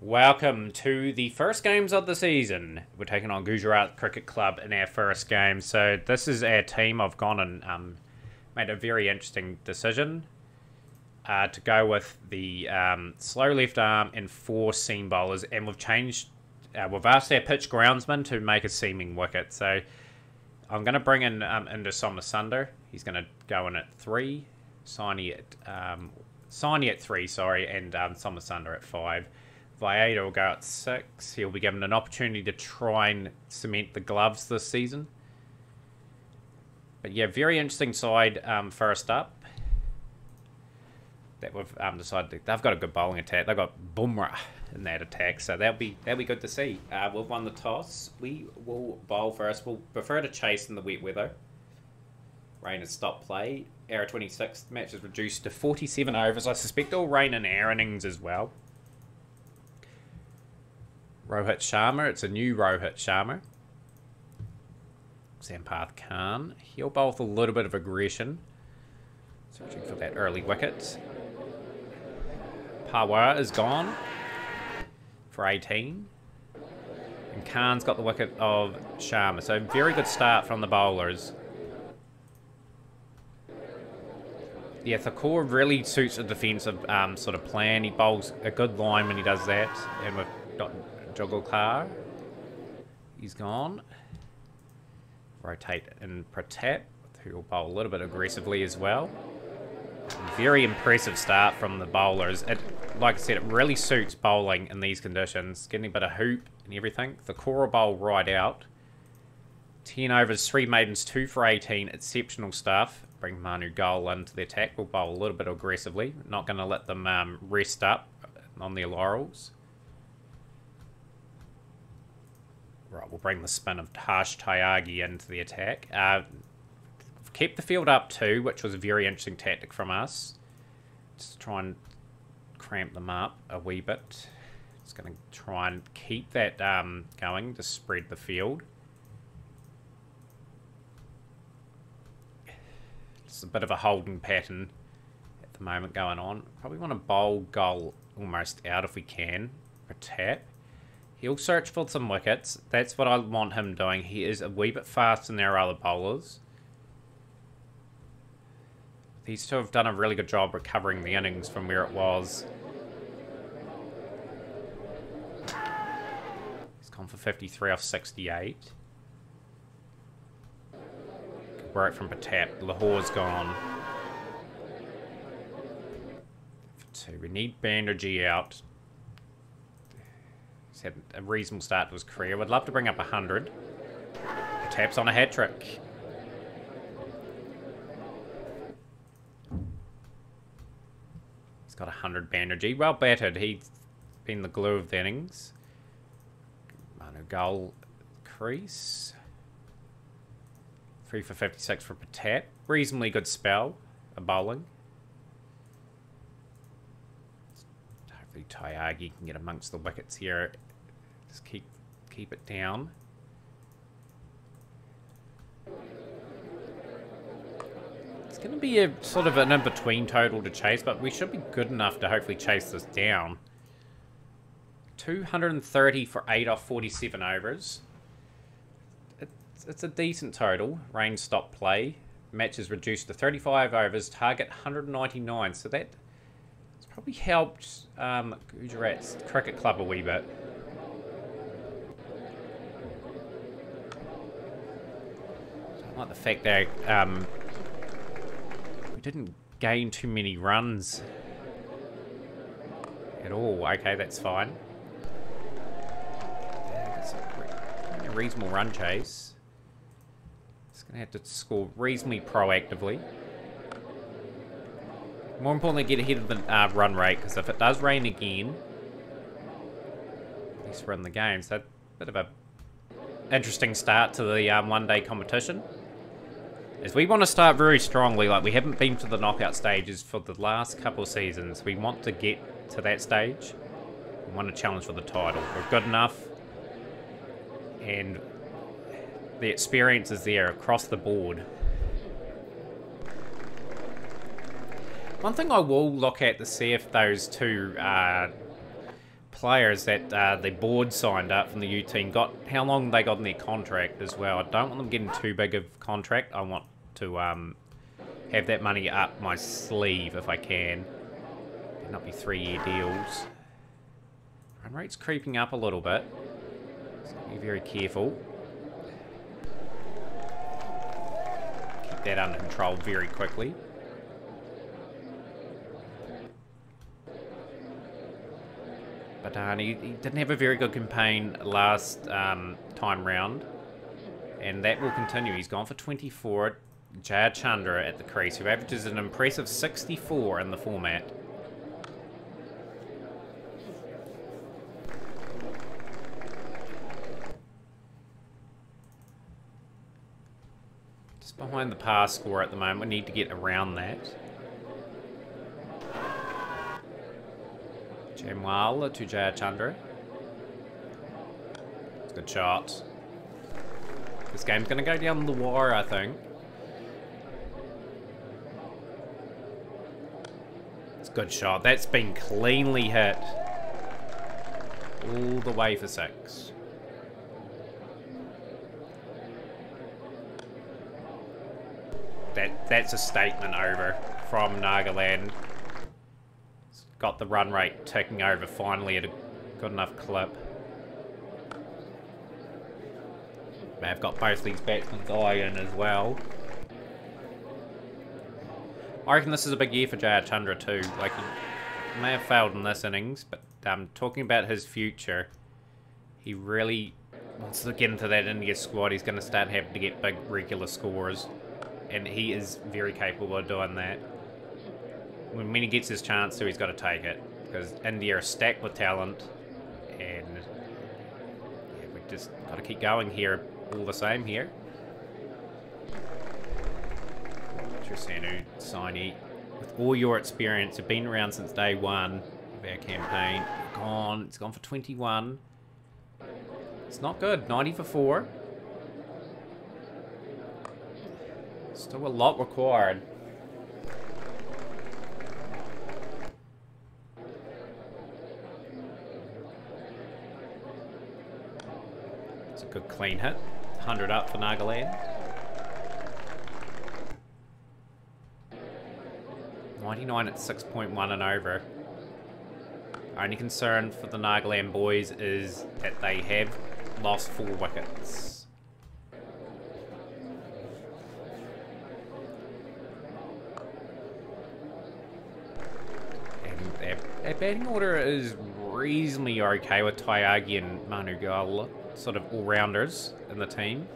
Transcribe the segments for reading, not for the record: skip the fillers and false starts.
Welcome to the first games of the season. We're taking on Gujarat Cricket Club in our first game. So this is our team. I've gone and made a very interesting decision to go with the slow left arm and 4 seam bowlers. And we've changed, we've asked our pitch groundsman to make a seaming wicket. So I'm going to bring in into Somasunder. He's going to go in at 3, Saini at 3, sorry, and Somasunder at 5. Vieta will go at 6. He'll be given an opportunity to try and cement the gloves this season. But yeah, very interesting side first up. That we've decided they've got a good bowling attack. They've got Bumrah in that attack, so that'll be good to see. We've won the toss. We will bowl first. We'll prefer to chase in the wet weather. Rain has stopped play. Our 26th match is reduced to 47 overs. I suspect it'll rain in our innings as well. Rohit Sharma, it's a new Rohit Sharma. Sampath Khan, he'll bowl with a little bit of aggression. Searching for that early wicket. Pawar is gone for 18. And Khan's got the wicket of Sharma. So very good start from the bowlers. Yeah, Thakur really suits a defensive sort of plan. He bowls a good line when he does that. And we've got Jogalkar. He's gone. Rotate in Pratap, who will bowl a little bit aggressively as well. Very impressive start from the bowlers. Like I said, it really suits bowling in these conditions. Getting a bit of hoop and everything. The Cora bowl right out. 10 overs, 3 maidens, 2 for 18. Exceptional stuff. Bring Manu Gul into the attack. We'll bowl a little bit aggressively. Not going to let them rest up on their laurels. Right, we'll bring the spin of Harsh Tyagi into the attack. Keep the field up too, which was a very interesting tactic from us. Just try and cramp them up a wee bit. Just going to try and keep that going to spread the field. It's a bit of a holding pattern at the moment going on. Probably want to bowl Gul almost out if we can. For tap. He'll search for some wickets. That's what I want him doing. He is a wee bit faster than our other bowlers. These two have done a really good job recovering the innings from where it was. He's gone for 53 off 68. Good work from Patap. Lahore's gone. For 2. We need Banerjee out. He's had a reasonable start to his career. Would love to bring up 100. Taps on a hat-trick. He's got 100 Banerjee. Well battered. He's been the glue of the innings. Manu Gul crease. 3 for 56 for Patap. Reasonably good spell of bowling. Hopefully Tyagi can get amongst the wickets here. Just keep it down. It's going to be a sort of an in-between total to chase, but we should be good enough to hopefully chase this down. 230 for 8 off 47 overs. It's a decent total. Rain stopped play. Match is reduced to 35 overs. Target 199. So that's probably helped Gujarat's Cricket Club a wee bit. I like the fact that we didn't gain too many runs at all. Okay, that's fine. It's a reasonable run chase. It's going to have to score reasonably proactively. More importantly, get ahead of the run rate, because if it does rain again, at least we're in the game. So a bit of a interesting start to the one-day competition. As we want to start very strongly, like we haven't been to the knockout stages for the last couple of seasons. We want to get to that stage. We want to challenge for the title. We're good enough. And the experience is there across the board. One thing I will look at to see if those two players that the board signed up from the U team got how long they got in their contract as well. I don't want them getting too big of contract. I want to have that money up my sleeve if I can. Better not be 3-year deals. Run rate's creeping up a little bit. So be very careful. Keep that under control very quickly. But he didn't have a very good campaign last time round. And that will continue. He's gone for 24. Jaya Chandra at the crease, who averages an impressive 64 in the format. Just behind the par score at the moment. We need to get around that. Jamwal to Jaya Chandra. It's a good shot. This game's going to go down the wire, I think. It's a good shot. That's been cleanly hit. All the way for 6. That's a statement over from Nagaland. Got the run rate ticking over finally at a good enough clip. They've got both these batsmen's eye in as well. I reckon this is a big year for Jaya Chandra too. Like, he may have failed in this innings, but talking about his future, he really wants to get into that India squad. He's going to start having to get big regular scores, and he is very capable of doing that. When he gets his chance to, he's got to take it. Because India are stacked with talent. And yeah, we just got to keep going here all the same here. Trisanu, Saini, with all your experience, you've been around since day one of our campaign. It's gone for 21. It's not good. 90 for 4. Still a lot required. Good clean hit. 100 up for Nagaland. 99 at 6.1 and over. Only concern for the Nagaland boys is that they have lost 4 wickets. And their batting order is reasonably okay with Tyagi and Manugal. Sort of all-rounders in the team.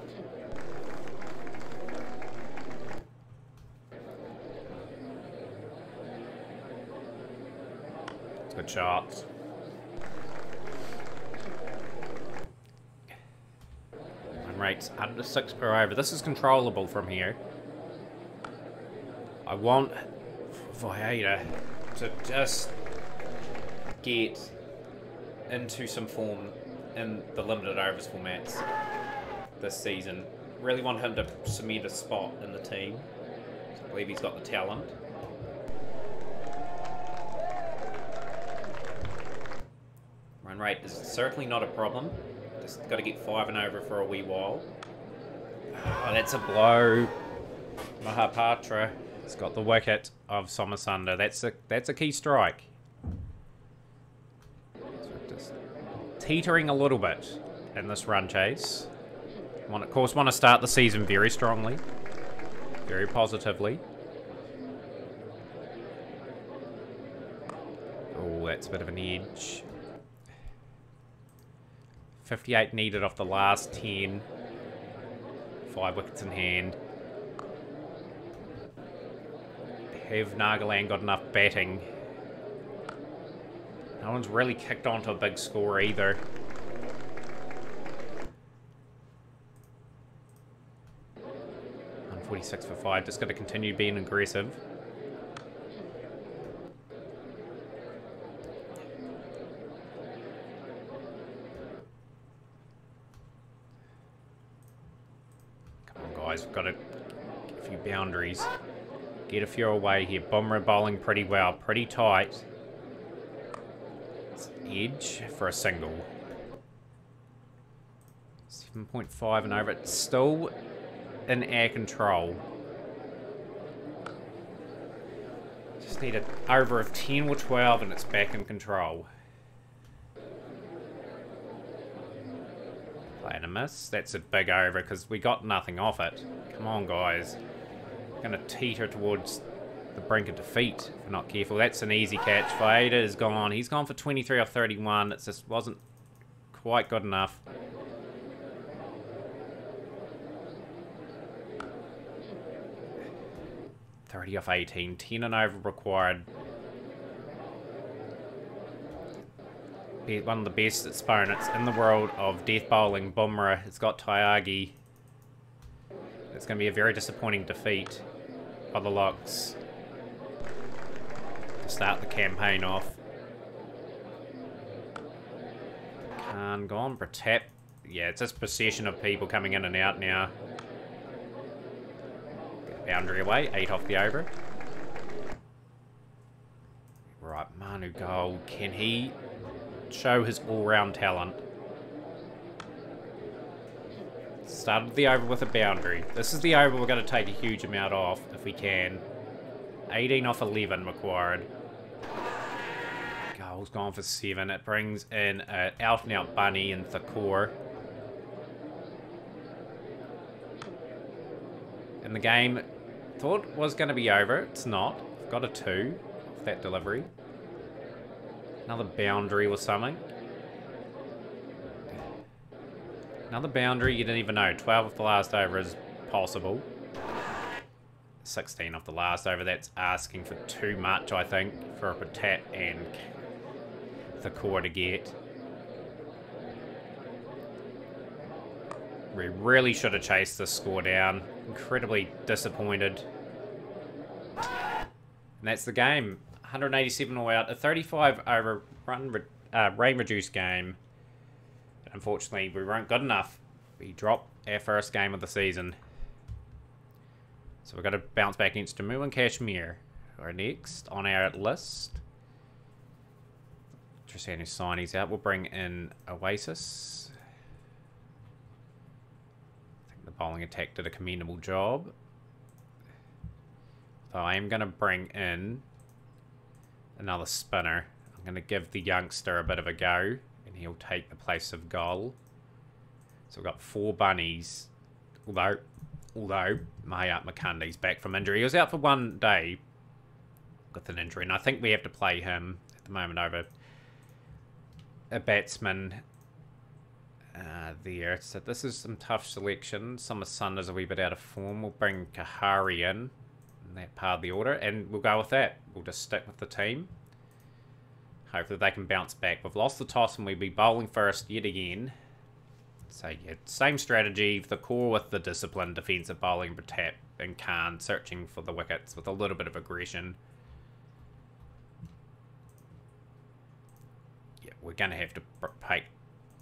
It's good shots. Run rates under 6 per over. This is controllable from here. I want Vieira to just get into some form in the limited overs formats this season. Really want him to cement a spot in the team. I believe he's got the talent. Run rate is certainly not a problem. Just got to get 5 and over for a wee while. Oh, that's a blow. Mahapatra has got the wicket of Somasunda. That's a key strike. Teetering a little bit in this run chase. Of course, want to start the season very strongly, very positively. Oh, that's a bit of an edge. 58 needed off the last 10. 5 wickets in hand. Have Nagaland got enough batting? No one's really kicked on to a big score either. $146 for 5. Just got to continue being aggressive. Come on, guys. We've got to get a few boundaries. Get a few away here. Bumrah bowling pretty well. Pretty tight. edge for a single. 7.5 and over. It's still in air control. Just need an over of 10 or 12 and it's back in control. Playing a miss. That's a big over because we got nothing off it. Come on, guys. Going to teeter towards the brink of defeat if we're not careful. That's an easy catch. Vader is gone. He's gone for 23 off 31. It just wasn't quite good enough. .30 off 18. 10 and over required. One of the best exponents in the world of death bowling. Bumrah. It's got Tyagi. It's going to be a very disappointing defeat by the Locks to start the campaign off. Khan gone. Pratap. Yeah, it's just procession of people coming in and out now. Boundary away, 8 off the over. Right, Manu Gold. Can he show his all-round talent? Started the over with a boundary. This is the over we're going to take a huge amount off if we can. 18 off 11 required. Gold's gone for 7. It brings in an out-and-out bunny and Thakor. And the game thought was going to be over. It's not. Got a 2 off that delivery. Another boundary or something. Another boundary, you didn't even know. 12 off the last over is possible. 16 off the last over. That's asking for too much, I think, for a Patat and the core to get. We really should have chased this score down. Incredibly disappointed. And that's the game. 187 all out. A 35 over rain reduced game. Unfortunately, we weren't good enough. We dropped our first game of the season. So we've got to bounce back against Jammu and Kashmir. Our next on our list. Trisani signees out. We'll bring in Oasis. I think the bowling attack did a commendable job. So I am going to bring in another spinner. I'm going to give the youngster a bit of a go. And he'll take the place of Gol. So we've got 4 bunnies. Although Mayat Makandi's back from injury. He was out for 1 day with an injury. And I think we have to play him at the moment over a batsman there. So this is some tough selection. Summer Sun is a wee bit out of form. We'll bring Kahari in that part of the order. And we'll go with that. We'll just stick with the team. Hopefully they can bounce back. We've lost the toss and we'll be bowling first yet again. So yeah, same strategy. The core with the discipline, defensive bowling, Pratap and Khan searching for the wickets with a little bit of aggression. Yeah, we're going to have to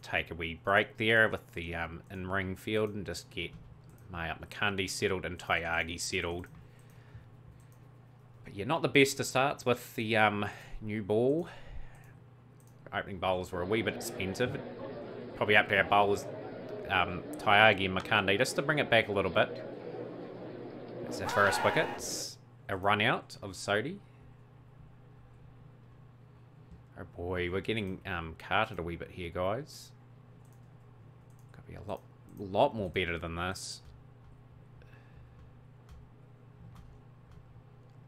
take a wee break there with the in-ring field and just get Mayat Makandi settled and Tyagi settled. But yeah, not the best of starts with the new ball. Opening bowlers were a wee bit expensive. Probably up to our bowlers, Tyagi and Makandi, just to bring it back a little bit. That's our first wickets. A run out of Sodhi. Oh boy, we're getting carted a wee bit here, guys. Could be a lot more better than this.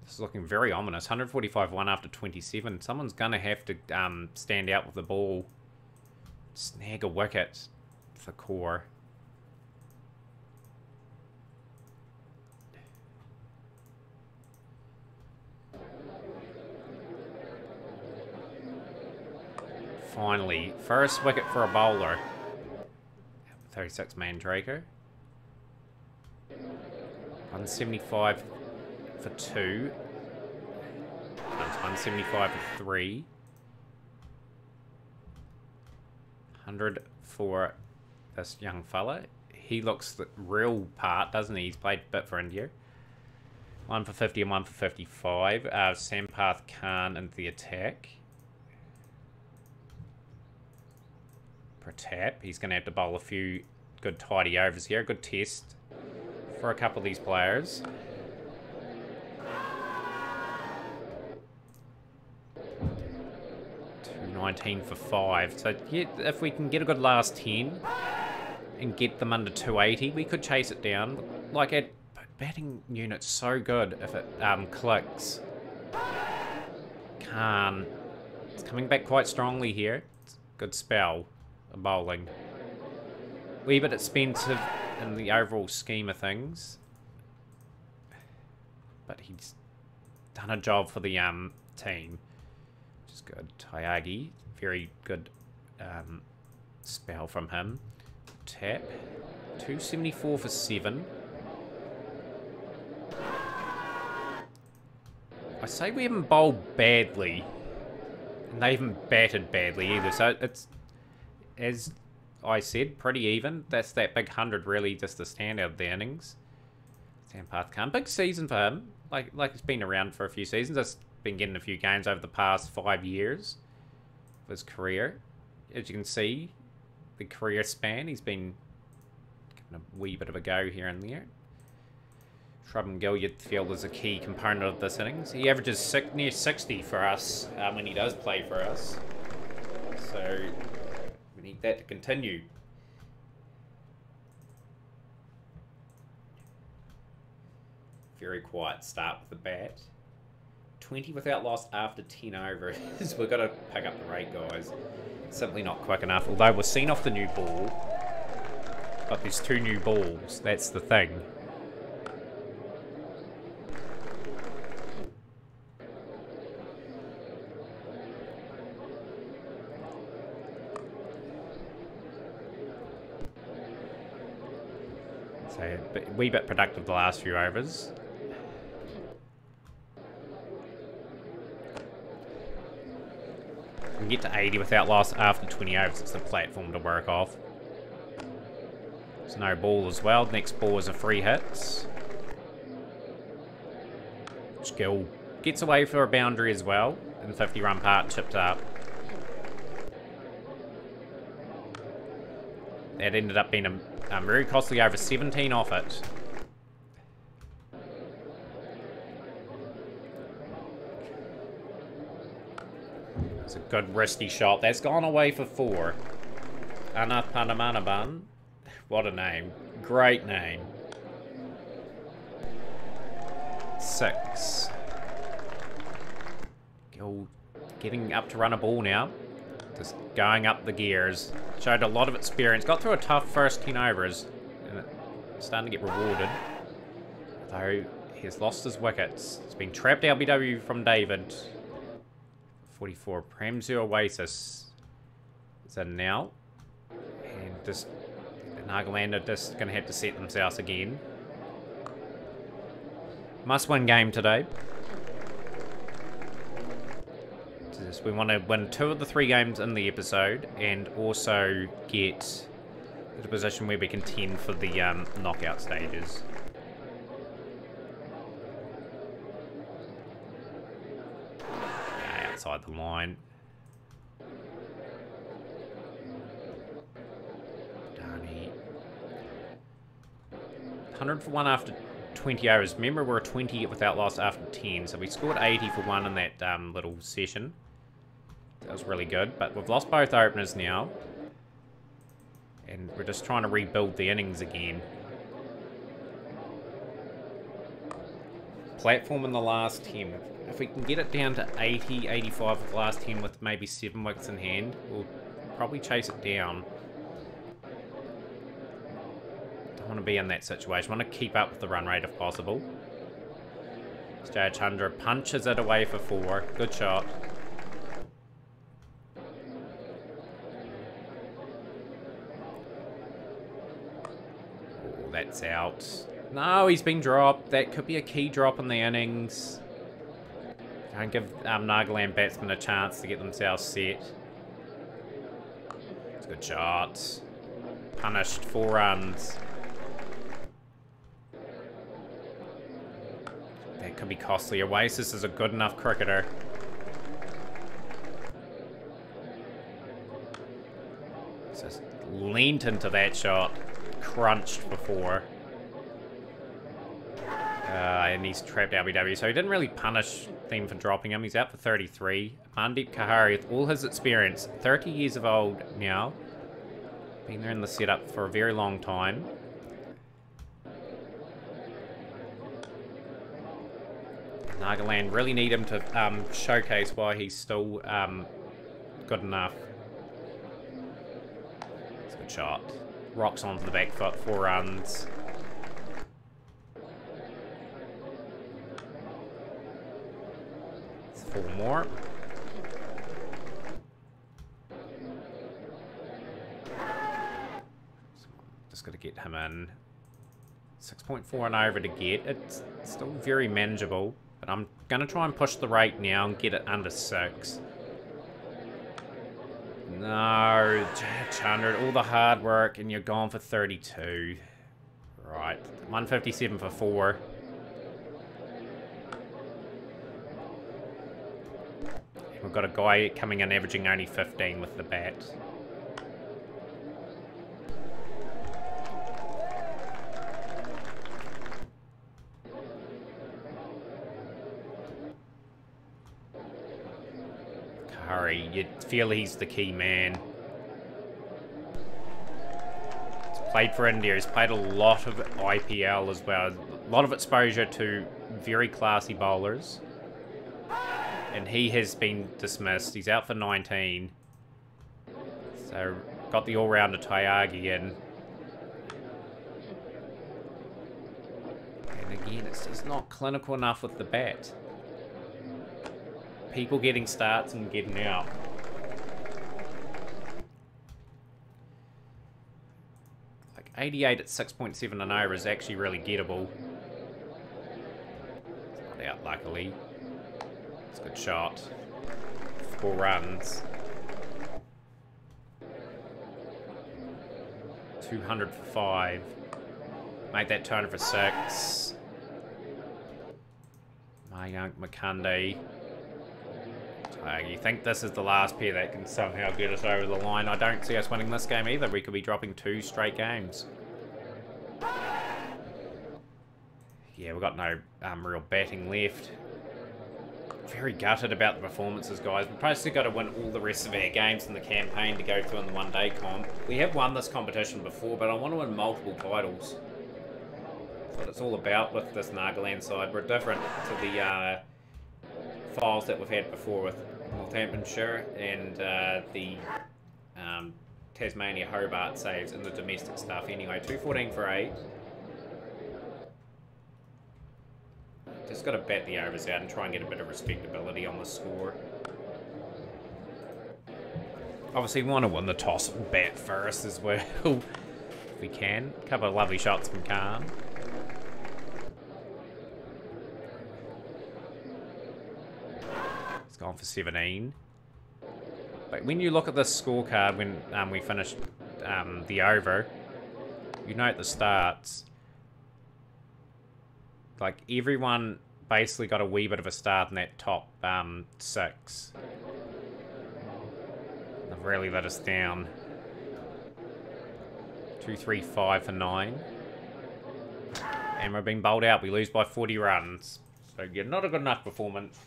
This is looking very ominous. 145 1 after 27. Someone's going to have to stand out with the ball. Snag a wicket for core. Finally, first wicket for a bowler. 36 Mandraker. 175 for 2. 175 for 3. 100 for this young fella. He looks the real part, doesn't he? He's played a bit for India. 1 for 50 and 1 for 55. Sampath Khan into the attack. For a tap. He's going to have to bowl a few good tidy overs here. Good test for a couple of these players. $2.19 for 5. So yeah, if we can get a good last 10 and get them under 280, we could chase it down. Like, our batting unit's so good if it clicks. Khan. It's coming back quite strongly here. It's a good spell of bowling. Wee bit expensive in the overall scheme of things. But he's done a job for the team. Which is good. Tyagi. Very good spell from him. Tap. 274 for 7. I say we haven't bowled badly. And they haven't batted badly either. So it's, as I said, pretty even. That's that big 100 really just the standout of the innings. Sampath Khan. Big season for him. Like it's been around for a few seasons. It's been getting a few games over the past 5 years of his career. As you can see, the career span, he's been given a wee bit of a go here and there. Shrub and Gill, you'd feel, is a key component of this innings. He averages near 60 for us when he does play for us. So we need that to continue. Very quiet start with the bat. 20 without loss after 10 overs. We've got to pick up the rate, guys. Simply not quick enough. Although we're seen off the new ball. But there's 2 new balls. That's the thing. So a wee bit productive the last few overs. We can get to 80 without loss after 20 overs. It's the platform to work off. There's no ball as well. Next ball is a free hit. Skill gets away for a boundary as well. And 50-run part chipped up. That ended up being a very costly over 17 off it. It's a good wristy shot. That's gone away for 4. Anapanamanaban. What a name. Great name. 6. Gill getting up to run a ball now. Just going up the gears. Showed a lot of experience. Got through a tough first 10 overs. And it's starting to get rewarded. Though he has lost his wickets. It's been trapped LBW from David. 44. Premzu Oasis is in now. And just Nagaland are just going to have to set themselves again. Must win game today. We want to win 2 of the 3 games in the episode and also get to the position where we contend for the knockout stages. Outside the line. Darnie. 100 for 1 after 20 overs. Remember, we're 20 without loss after 10, so we scored 80 for 1 in that little session. That was really good, but we've lost both openers now. And we're just trying to rebuild the innings again. Platform in the last 10. If we can get it down to 80, 85 with the last 10 with maybe 7 wickets in hand, we'll probably chase it down. Don't want to be in that situation. Want to keep up with the run rate if possible. Jay Chandra punches it away for 4. Good shot. That's out. No, he's been dropped. That could be a key drop in the innings. Don't give Nagaland batsmen a chance to get themselves set. It's a good shot. Punished 4 runs. That could be costly. Oasis is a good enough cricketer. Just leant into that shot. Crunched before. And he's trapped LBW. So he didn't really punish them for dropping him. He's out for 33. Mandeep Kahari, with all his experience, 30 years of old now. Been there in the setup for a very long time. Nagaland really need him to showcase why he's still good enough. It's a good shot. Rocks onto the back foot, 4 runs. It's 4 more. Just got to get him in. 6.4 and over to get. It's still very manageable, but I'm going to try and push the rate now and get it under 6. No, 100, all the hard work, and you're gone for 32. Right, 157 for 4. We've got a guy coming in averaging only 15 with the bat. You'd feel he's the key man. He's played for India. He's played a lot of IPL as well. A lot of exposure to very classy bowlers. And he has been dismissed. He's out for 19. So, got the all-rounder Tyagi in. And again, it's just not clinical enough with the bat. People getting starts and getting out. Like 88 at 6.7 and over is actually really gettable. It's not out, luckily. It's a good shot. 4 runs. 200 for 5. Make that 200 for 6. Mayank Makande. You think this is the last pair that can somehow get us over the line. I don't see us winning this game either. We could be dropping 2 straight games. Yeah, we've got no real batting left. Very gutted about the performances, guys. We've basically got to win all the rest of our games in the campaign to go through in the one-day comp. We have won this competition before, but I want to win multiple titles. That's what it's all about with this Nagaland side. We're different to the files that we've had before with Northamptonshire and the Tasmania Hobart saves and the domestic stuff. Anyway, 214 for 8. Just got to bat the overs out and try and get a bit of respectability on the score. Obviously, we want to win the toss and bat first as well, if we can. A couple of lovely shots from Khan. It's gone for 17. But when you look at this scorecard when we finished the over, you note the starts. Like, everyone basically got a wee bit of a start in that top 6. They've really let us down. 2, 3, 5 for 9. And we're being bowled out. We lose by 40 runs. So, yeah, not a good enough performance.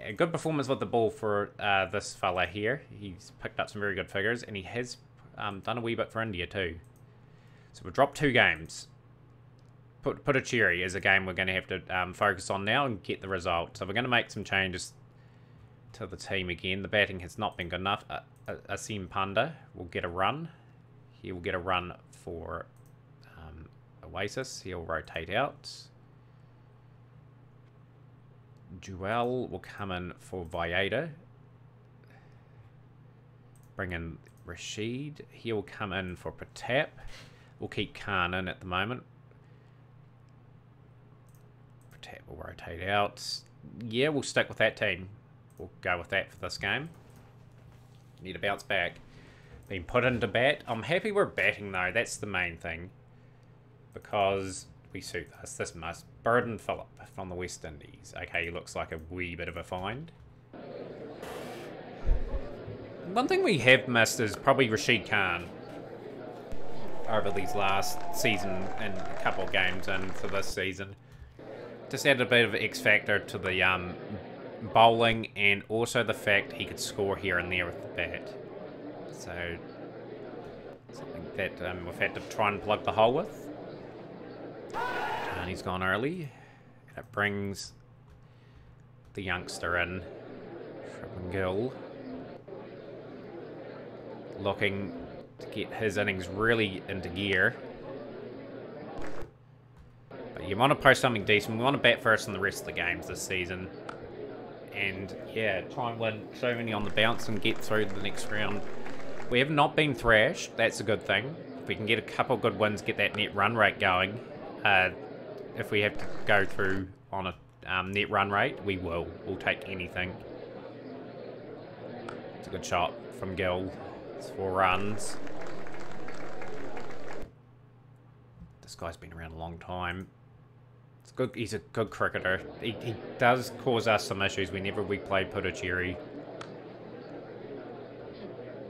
A good performance with the ball for this fella here. He's picked up some very good figures. And he has done a wee bit for India too. So we've dropped 2 games. Puducherry is a game we're going to have to focus on now and get the result. So we're going to make some changes to the team again. The batting has not been good enough. Asim Panda will get a run. He will get a run for Oasis. He'll rotate out. Jewel will come in for Valleda. Bring in Rashid. He'll come in for Pratap. We'll keep Khan in at the moment. Will rotate out. Yeah, we'll stick with that team. We'll go with that for this game. Need to bounce back. Being put into bat. I'm happy we're batting though. That's the main thing. Because we suit this. This must. Burden Phillip from the West Indies. Okay, he looks like a wee bit of a find. One thing we have missed is probably Rashid Khan over these last season and a couple of games in for this season. Just added a bit of X factor to the bowling, and also the fact he could score here and there with the bat. So something that we've had to try and plug the hole with. And he's gone early. And it brings the youngster in, Gill, looking to get his innings really into gear. But you want to post something decent. We want to bat first in the rest of the games this season. And yeah, try and win so many on the bounce and get through to the next round. We have not been thrashed. That's a good thing. If we can get a couple good wins, get that net run rate going. If we have to go through on a net run rate, we will. We'll take anything. It's a good shot from Gill. It's 4 runs. This guy's been around a long time. It's good. He's a good cricketer. He does cause us some issues whenever we play Puducherry.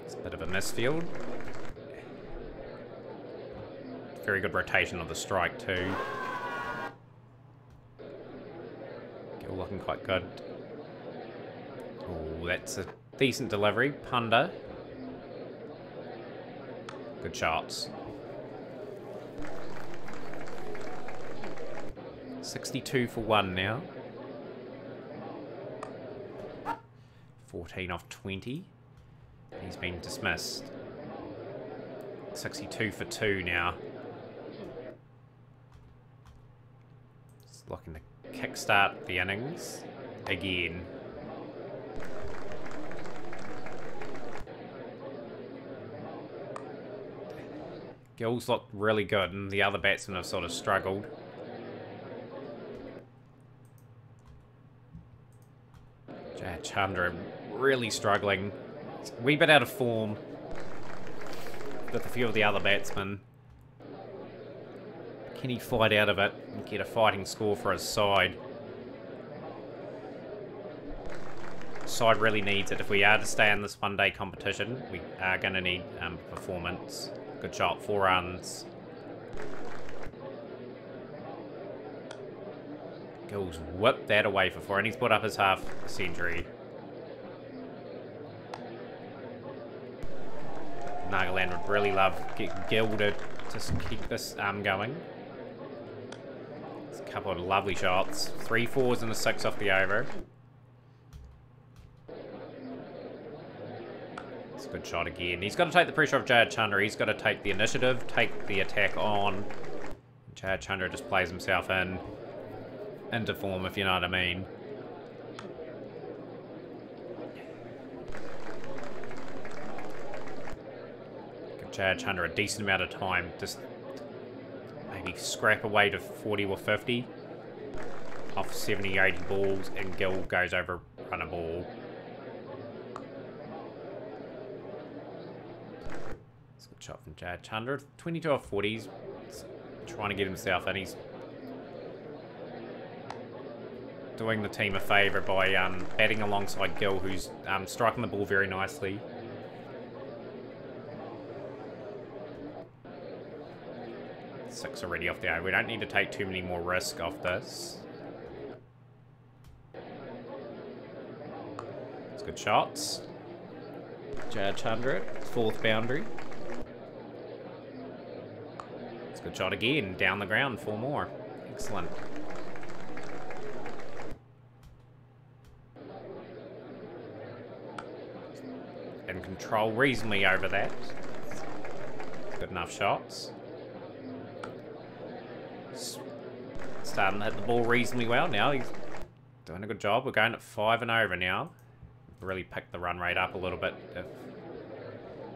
It's a bit of a misfield. Very good rotation of the strike too. Gill looking quite good. Oh, that's a decent delivery. Punda. Good shots. 62 for 1 now. 14 off 20. He's been dismissed. 62 for 2 now. Just looking to kickstart the innings again. Gill's looked really good, and the other batsmen have sort of struggled. Chandra really struggling. It's a wee bit out of form with a few of the other batsmen. Can he fight out of it and get a fighting score for his side? Side really needs it. If we are to stay in this one-day competition, we are going to need performance. Good shot, 4 runs. Gill's whipped that away for 4, and he's put up his half century. Nagaland would really love Gill to just keep this going. It's a couple of lovely shots. 3 4s and a 6 off the over. It's a good shot again. He's got to take the pressure off Jayad Chandra. He's got to take the initiative, take the attack on. Jayad Chandra just plays himself into form, if you know what I mean. Give Jayad Chandra a decent amount of time. Just maybe scrap away to 40 or 50 off 70, 80 balls, and Gill goes over run a ball. It's a good shot from Jayad Chandra. 22 off 40s. Trying to get himself in. He's doing the team a favour by batting alongside Gill, who's striking the ball very nicely. Six already off the over. We don't need to take too many more risk off this. It's good shots. Jayad Chandra, 4th boundary. It's a good shot again. Down the ground, 4 more. Excellent. And control reasonably over that. Good enough shots. Starting to hit the ball reasonably well now. He's doing a good job. We're going at 5 and over now. Really pick the run rate up a little bit if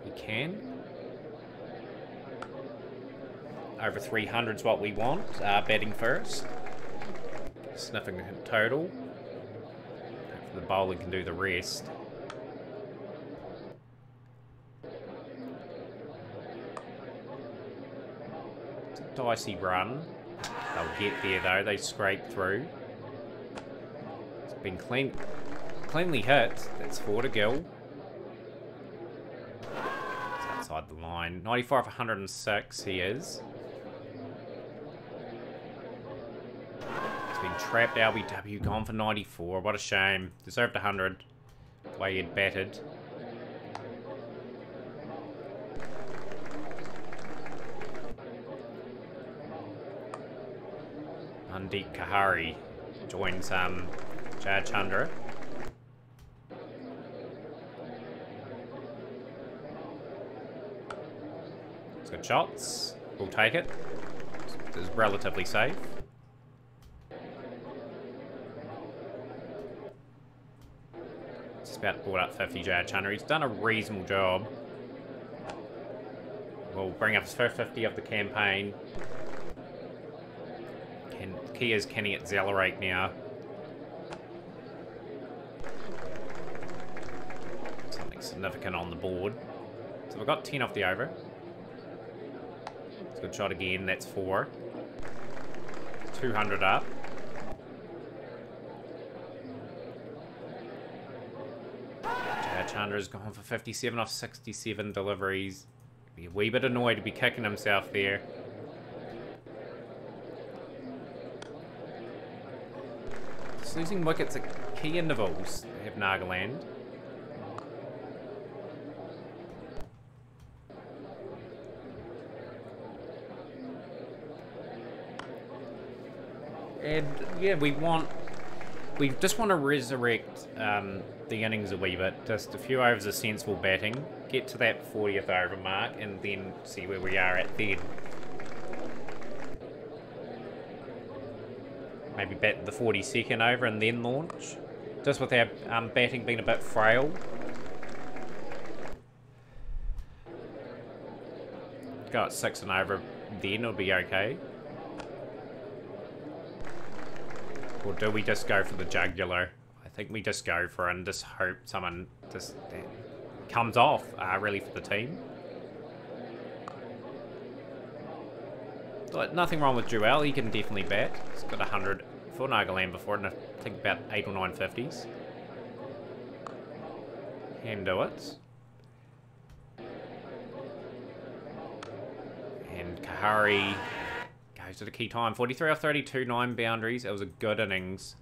we can. Over 300 is what we want. Batting first. Sniffing total. Hopefully the bowler can do the rest. Dicey run. They'll get there though. They scrape through. It's been cleanly hit. That's 4 to Gill. outside the line. 94 off 106, he is. He's been trapped. LBW gone for 94. What a shame. Deserved 100. The way he'd batted. Mandeep Kahari joins Jad Chandra. It's good shots. We'll take it. It's relatively safe. It's about brought up 50 Jad Chandra. He's done a reasonable job. We'll bring up his first 50 of the campaign. Key is, can he accelerate now? Something significant on the board. So we've got 10 off the over. It's a good shot again, that's 4. 200 up. Jad Chandra's gone for 57 off 67 deliveries. Be a wee bit annoyed to be kicking himself there. Losing wickets at key intervals, they have Nagaland. And yeah, we just want to resurrect the innings a wee bit. Just a few overs of sensible batting, get to that 40th over mark, and then see where we are at then. Maybe bat the 42nd over and then launch. Just with our batting being a bit frail. Go at 6 and over, then it'll be okay. Or do we just go for the jugular? I think we just go for it and just hope someone just comes off, really, for the team. But nothing wrong with Joel, he can definitely bat. He's got 100 for Nagaland before, and I think about 8 or 9 50s. Can do it. And Kahari goes to the key time. 43 off 32, 9 boundaries. It was a good innings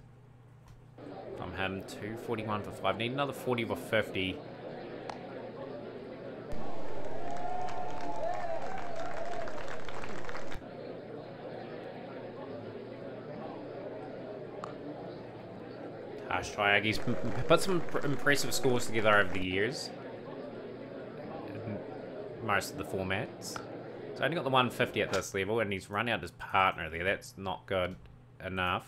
from him. 241 for 5. Need another 40 for 50. He's put some impressive scores together over the years. In most of the formats. He's only got the 150 at this level, and he's run out his partner there. That's not good enough.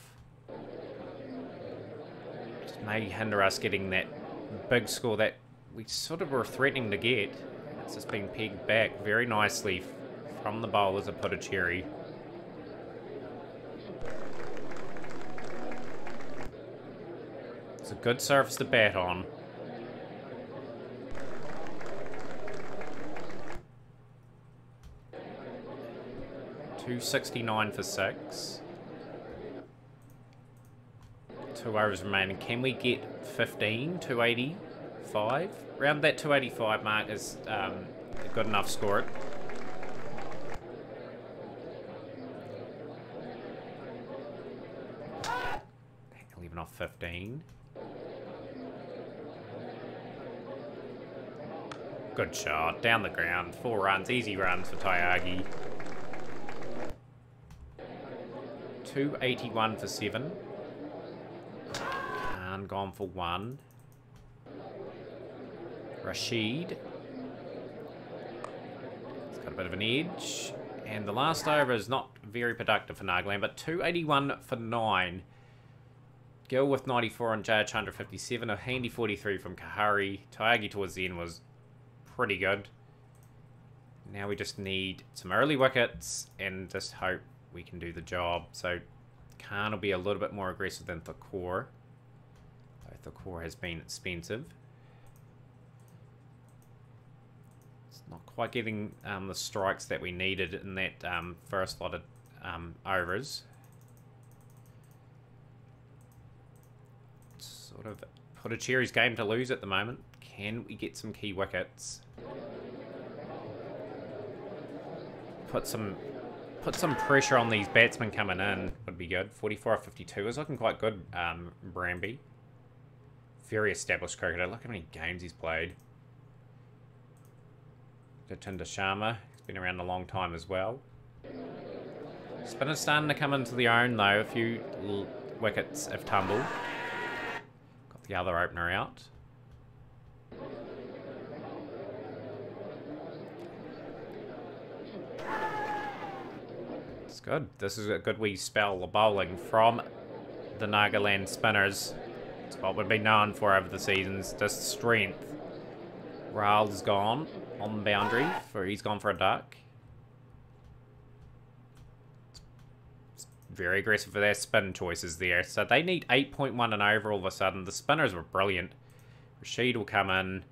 Just may hinder us getting that big score that we sort of were threatening to get. It's just been pegged back very nicely from the bowlers at Puducherry. It's a good surface to bat on. $269 for 6. 2 overs remaining. Can we get 15? 285? Around that 285 mark is a good enough score. 11 off 15. Good shot. Down the ground. 4 runs. Easy runs for Tyagi. 281 for 7. Khan gone for 1. Rashid. It's got a bit of an edge. And the last over is not very productive for Nagaland, but 281 for 9. Gill with 94 on Jad Chandra 57. A handy 43 from Kahari. Tyagi towards the end was pretty good. Now we just need some early wickets and just hope we can do the job. So Khan will be a little bit more aggressive than Thakur. Though Thakur has been expensive. It's not quite getting the strikes that we needed in that first lot of overs. It's sort of Puducherry's game to lose at the moment. Can we get some key wickets? put some pressure on these batsmen coming in would be good. 44-52 is looking quite good, Bramby. Very established cricketer. Look how many games he's played. Jatinder Sharma. He's been around a long time as well. Spinners starting to come into their own though. A few wickets have tumbled. Got the other opener out. It's good. This is a good wee spell of bowling from the Nagaland spinners. It's what we've been known for over the seasons. Just strength. Rahl's gone on the boundary. He's gone for a duck. It's very aggressive for their spin choices there. So they need 8.1 and over all of a sudden. The spinners were brilliant. Rashid will come in.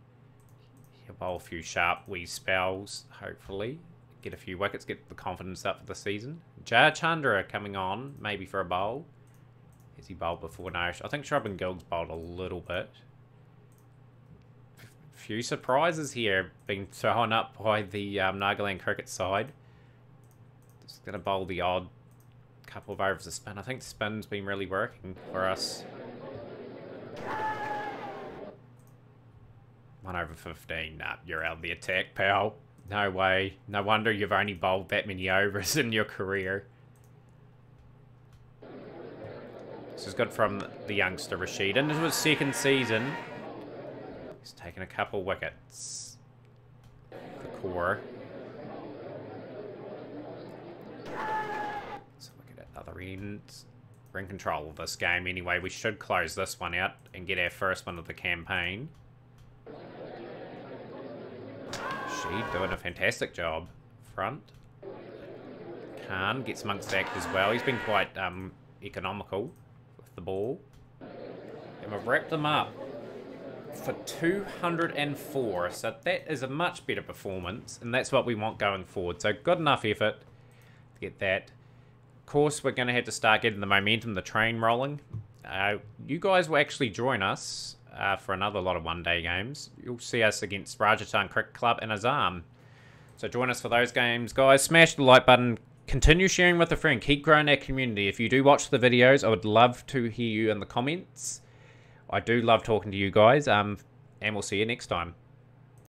He'll bowl a few sharp wee spells, hopefully. Get a few wickets, get the confidence up for the season. Jayachandra coming on, maybe for a bowl. Has he bowled before? No, I think Shubman Gill's bowled a little bit. Few surprises here being thrown up by the Nagaland cricket side. Just going to bowl the odd couple of overs of spin. I think spin's been really working for us. 1 over 15. Nah, you're out of the attack, pal. No way. No wonder you've only bowled that many overs in your career. This is good from the youngster Rashid. Into his second season. He's taken a couple wickets. The core. So look at that other end. We're in control of this game anyway. We should close this one out and get our first one of the campaign. She's doing a fantastic job. Front. Khan gets Monk's act as well. He's been quite economical with the ball. And we've wrapped them up for 204. So that is a much better performance. And that's what we want going forward. So good enough effort to get that. Of course, we're going to have to start getting the momentum, the train rolling. You guys will actually join us for another lot of one-day games. You'll see us against Rajasthan Cricket Club and Azam. So join us for those games. Guys, smash the like button. Continue sharing with a friend. Keep growing our community. If you do watch the videos, I would love to hear you in the comments. I do love talking to you guys. And we'll see you next time.